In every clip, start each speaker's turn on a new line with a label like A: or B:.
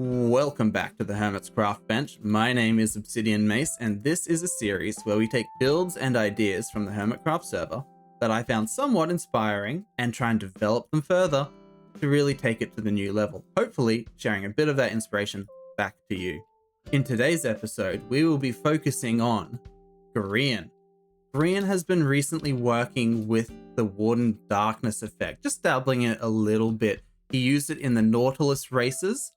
A: Welcome back to the Hermit's Craftbench. My name is Obsidian Mace, and this is a series where we take builds and ideas from the Hermitcraft server that I found somewhat inspiring and try and develop them further to really take it to the new level, hopefully sharing a bit of that inspiration back to you. In today's episode, we will be focusing on Grian. Grian has been recently working with the Warden darkness effect, just dabbling in it a little bit. He used it in the Nautilus races,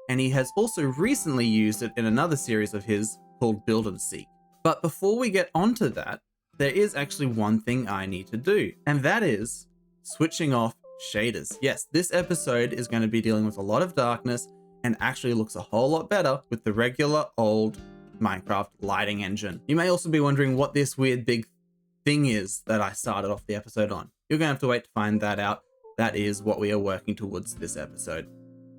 A: and he has also recently used it in another series of his called Build and Seek. But before we get onto that, there is actually one thing I need to do, and that is switching off shaders. Yes, this episode is going to be dealing with a lot of darkness and actually looks a whole lot better with the regular old Minecraft lighting engine. You may also be wondering what this weird big thing is that I started off the episode on. You're going to have to wait to find that out. That is what we are working towards this episode.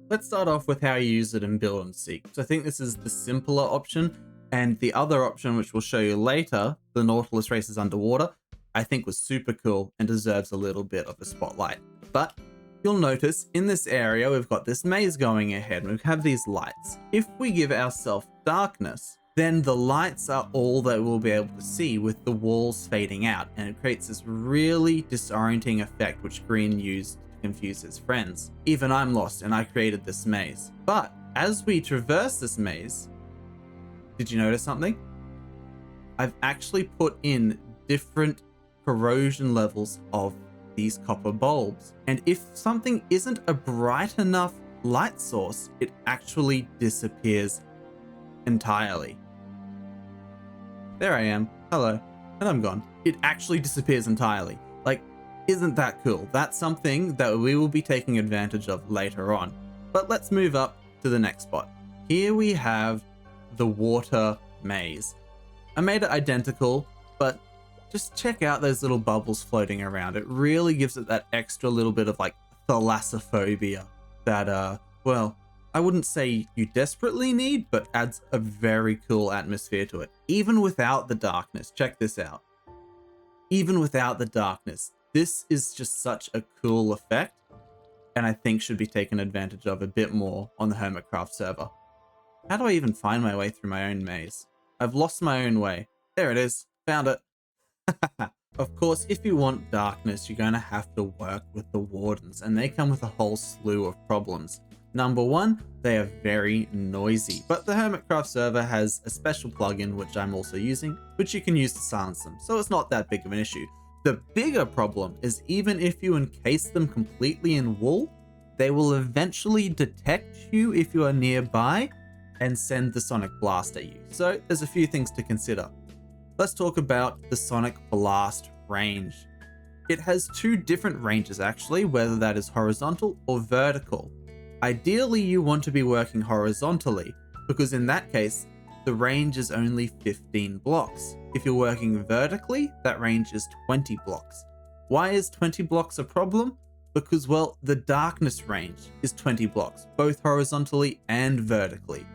A: Let's start off with how you use it in Build and Seek. So I think this is the simpler option, and the other option, which we'll show you later, the Nautilus races underwater, I think was super cool and deserves a little bit of a spotlight. But you'll notice in this area, we've got this maze going ahead, and we have these lights. If we give ourselves darkness, then the lights are all that we'll be able to see with the walls fading out, and it creates this really disorienting effect which Grian used confuse his friends. Even I'm lost and I created this maze. But as we traverse this maze, did you notice something? I've actually put in different corrosion levels of these copper bulbs. And if something isn't a bright enough light source, it actually disappears entirely. There I am. Hello. And I'm gone. It actually disappears entirely. Like, isn't that cool? That's something that we will be taking advantage of later on. But let's move up to the next spot. Here we have the water maze. I made it identical, but just check out those little bubbles floating around. It really gives it that extra little bit of like thalassophobia that, well, I wouldn't say you desperately need, but adds a very cool atmosphere to it. Even without the darkness, check this out. Even without the darkness, this is just such a cool effect, and I think should be taken advantage of a bit more on the Hermitcraft server. How do I even find my way through my own maze? I've lost my own way. There it is. Found it. Of course, if you want darkness, you're going to have to work with the Wardens, and they come with a whole slew of problems. Number one, they are very noisy, but the Hermitcraft server has a special plugin, which I'm also using, which you can use to silence them, so it's not that big of an issue. The bigger problem is even if you encase them completely in wool, they will eventually detect you if you are nearby and send the sonic blast at you. So there's a few things to consider. Let's talk about the sonic blast range. It has two different ranges actually, whether that is horizontal or vertical. Ideally, you want to be working horizontally because in that case, the range is only 15 blocks. If you're working vertically, that range is 20 blocks. Why is 20 blocks a problem? Because, well, the darkness range is 20 blocks, both horizontally and vertically.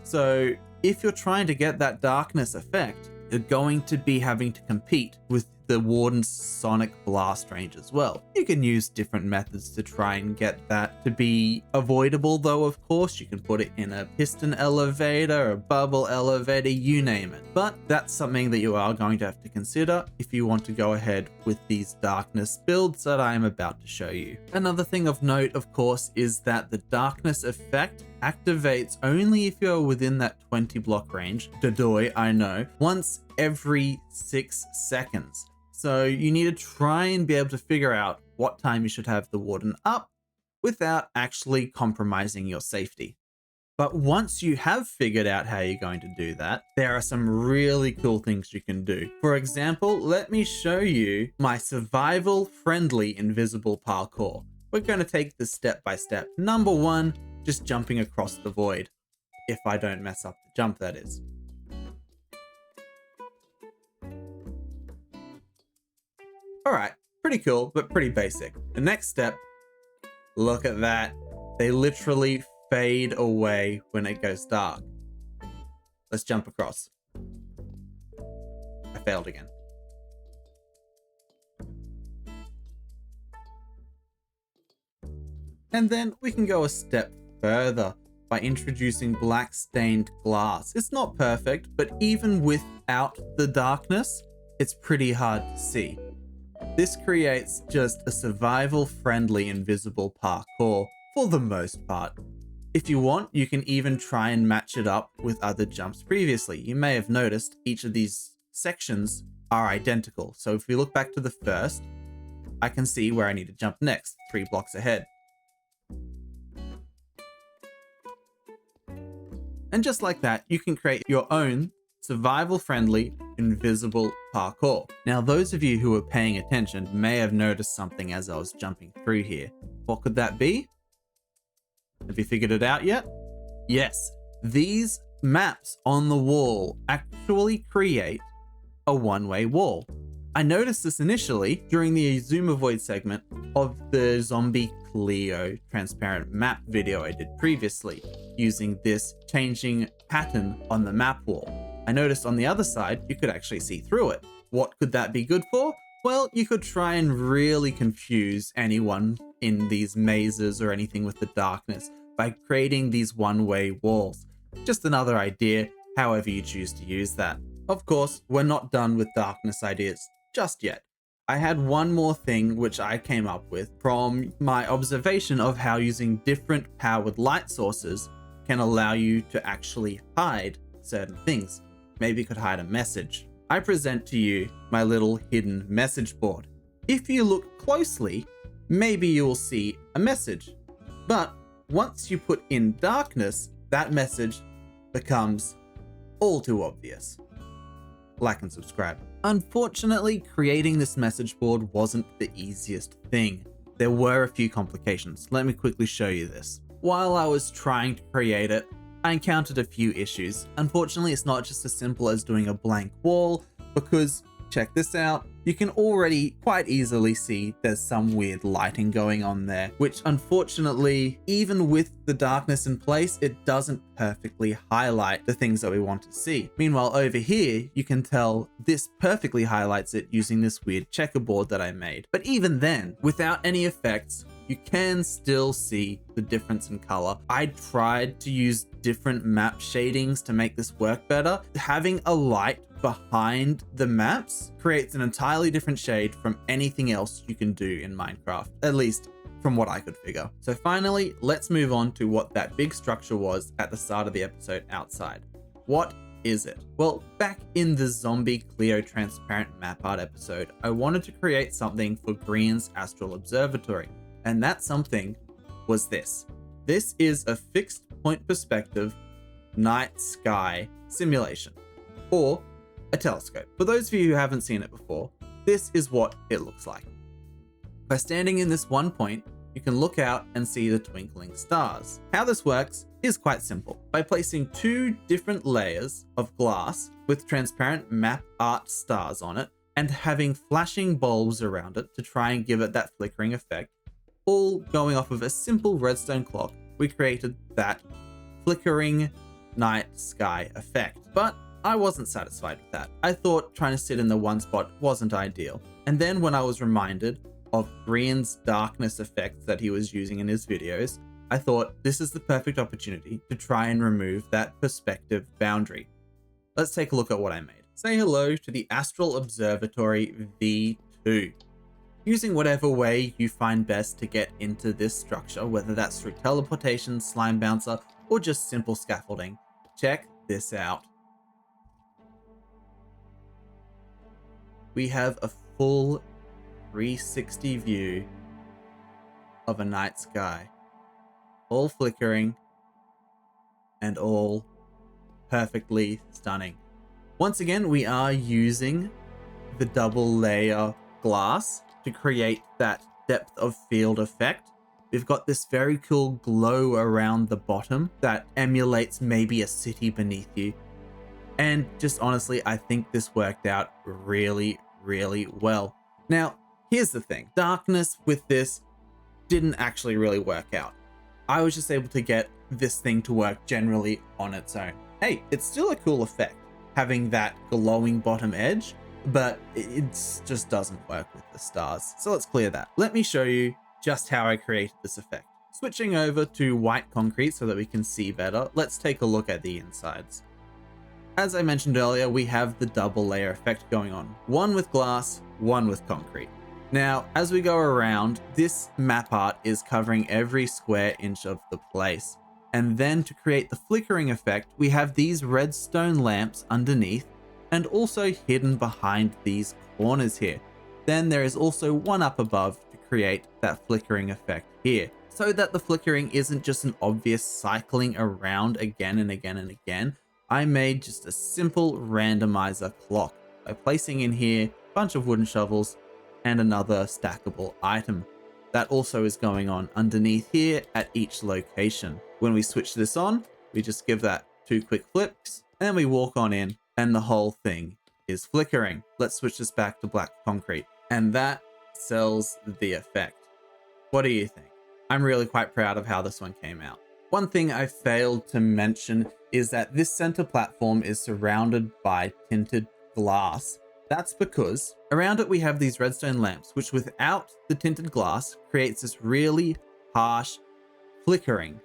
A: So if you're trying to get that darkness effect, you're going to be having to compete with the Warden's sonic blast range as well. You can use different methods to try and get that to be avoidable though, of course. You can put it in a piston elevator, a bubble elevator, you name it. But that's something that you are going to have to consider if you want to go ahead with these darkness builds that I am about to show you. Another thing of note, of course, is that the darkness effect activates only if you're within that 20 block range. Dadoy, I know. Once every 6 seconds. So you need to try and be able to figure out what time you should have the Warden up without actually compromising your safety. But once you have figured out how you're going to do that, there are some really cool things you can do. For example, let me show you my survival friendly invisible parkour. We're going to take this step by step. Number one, just jumping across the void. If I don't mess up the jump, that is. Alright, pretty cool, but pretty basic. The next step, look at that. They literally fade away when it goes dark. Let's jump across. I failed again. And then we can go a step further. by introducing black stained glass. It's not perfect, but even without the darkness, it's pretty hard to see. This creates just a survival-friendly invisible parkour for the most part. If you want, you can even try and match it up with other jumps previously. You may have noticed each of these sections are identical. So if we look back to the first, I can see where I need to jump next, 3 blocks ahead. And just like that, you can create your own survival-friendly, invisible parkour. Now, those of you who were paying attention may have noticed something as I was jumping through here. What could that be? Have you figured it out yet? Yes, these maps on the wall actually create a one-way wall. I noticed this initially during the Zoom Avoid segment of the Zombie Cleo transparent map video I did previously, using this changing pattern on the map wall. I noticed on the other side, you could actually see through it. What could that be good for? Well, you could try and really confuse anyone in these mazes or anything with the darkness by creating these one-way walls. Just another idea, however you choose to use that. Of course, we're not done with darkness ideas just yet. I had one more thing which I came up with from my observation of how using different powered light sources can allow you to actually hide certain things. Maybe you could hide a message. I present to you my little hidden message board. If you look closely, maybe you will see a message. But once you put in darkness, that message becomes all too obvious. Like and subscribe. Unfortunately, creating this message board wasn't the easiest thing. There were a few complications. Let me quickly show you this. While I was trying to create it, I encountered a few issues. Unfortunately, it's not just as simple as doing a blank wall, because check this out. You can already quite easily see there's some weird lighting going on there, which unfortunately, even with the darkness in place, it doesn't perfectly highlight the things that we want to see. Meanwhile, over here, you can tell this perfectly highlights it using this weird checkerboard that I made. But even then, without any effects, you can still see the difference in color. I tried to use different map shadings to make this work better. Having a light behind the maps creates an entirely different shade from anything else you can do in Minecraft, at least from what I could figure. So finally, let's move on to what that big structure was at the start of the episode outside. What is it? Well, back in the Zombie Cleo transparent map art episode, I wanted to create something for Grian's Astral observatory. And that something was this. This is a fixed point perspective night sky simulation, or a telescope. For those of you who haven't seen it before, this is what it looks like. By standing in this one point, you can look out and see the twinkling stars. How this works is quite simple. By placing 2 different layers of glass with transparent map art stars on it, and having flashing bulbs around it to try and give it that flickering effect, all going off of a simple redstone clock, we created that flickering night sky effect. But I wasn't satisfied with that. I thought trying to sit in the one spot wasn't ideal. And then when I was reminded of Grian's darkness effects that he was using in his videos, I thought this is the perfect opportunity to try and remove that perspective boundary. Let's take a look at what I made. Say hello to the Astral Observatory V2. Using whatever way you find best to get into this structure, whether that's through teleportation, slime bouncer, or just simple scaffolding. Check this out. We have a full 360 view of a night sky, all flickering and all perfectly stunning. Once again, we are using the double layer glass to create that depth of field effect. We've got this very cool glow around the bottom that emulates maybe a city beneath you. And just honestly, I think this worked out really, really well. Now, here's the thing. Darkness with this didn't actually really work out. I was just able to get this thing to work generally on its own. Hey, it's still a cool effect, having that glowing bottom edge, but it just doesn't work with the stars. So let's clear that. Let me show you just how I created this effect. Switching over to white concrete so that we can see better, let's take a look at the insides. As I mentioned earlier, we have the double layer effect going on. One with glass, one with concrete. Now, as we go around, this map art is covering every square inch of the place. And then to create the flickering effect, we have these redstone lamps underneath and also hidden behind these corners here. Then there is also one up above to create that flickering effect here, so that the flickering isn't just an obvious cycling around again and again and again. I made just a simple randomizer clock by placing in here a bunch of wooden shovels and another stackable item. That also is going on underneath here at each location. When we switch this on, we just give that 2 quick flips and we walk on in and the whole thing is flickering. Let's switch this back to black concrete and that sells the effect. What do you think? I'm really quite proud of how this one came out. One thing I failed to mention is that this center platform is surrounded by tinted glass. That's because around it we have these redstone lamps, which without the tinted glass creates this really harsh flickering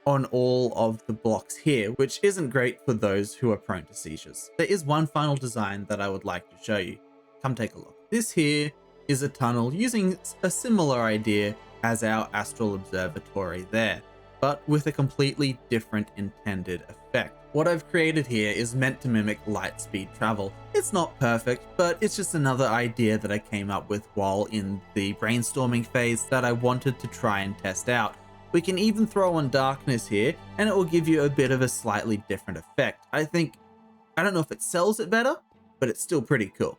A: on all of the blocks here, which isn't great for those who are prone to seizures. There is one final design that I would like to show you. Come take a look. This here is a tunnel using a similar idea as our Astral observatory there, but with a completely different intended effect. What I've created here is meant to mimic light speed travel. It's not perfect, but it's just another idea that I came up with while in the brainstorming phase that I wanted to try and test out. We can even throw on darkness here and it will give you a bit of a slightly different effect. I don't know if it sells it better, but it's still pretty cool.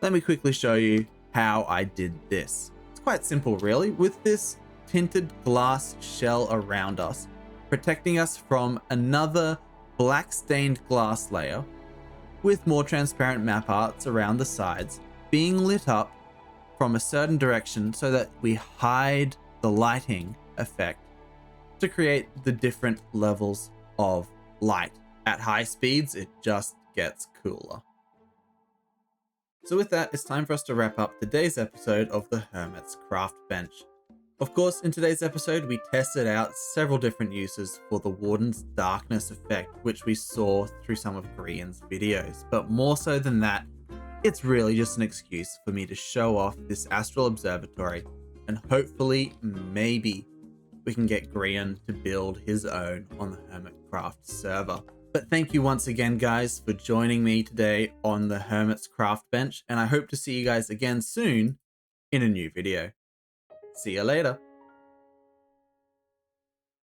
A: Let me quickly show you how I did this. It's quite simple really, with this tinted glass shell around us, protecting us from another black stained glass layer with more transparent map arts around the sides being lit up from a certain direction so that we hide the lighting effect to create the different levels of light. At high speeds, it just gets cooler. So with that, it's time for us to wrap up today's episode of the Hermit's Craftbench. Of course, in today's episode, we tested out several different uses for the Warden's darkness effect, which we saw through some of Grian's videos. But more so than that, it's really just an excuse for me to show off this Astral observatory, and hopefully, maybe, we can get Grian to build his own on the Hermitcraft server. But thank you once again, guys, for joining me today on the Hermit's Craftbench, and I hope to see you guys again soon in a new video. See you later.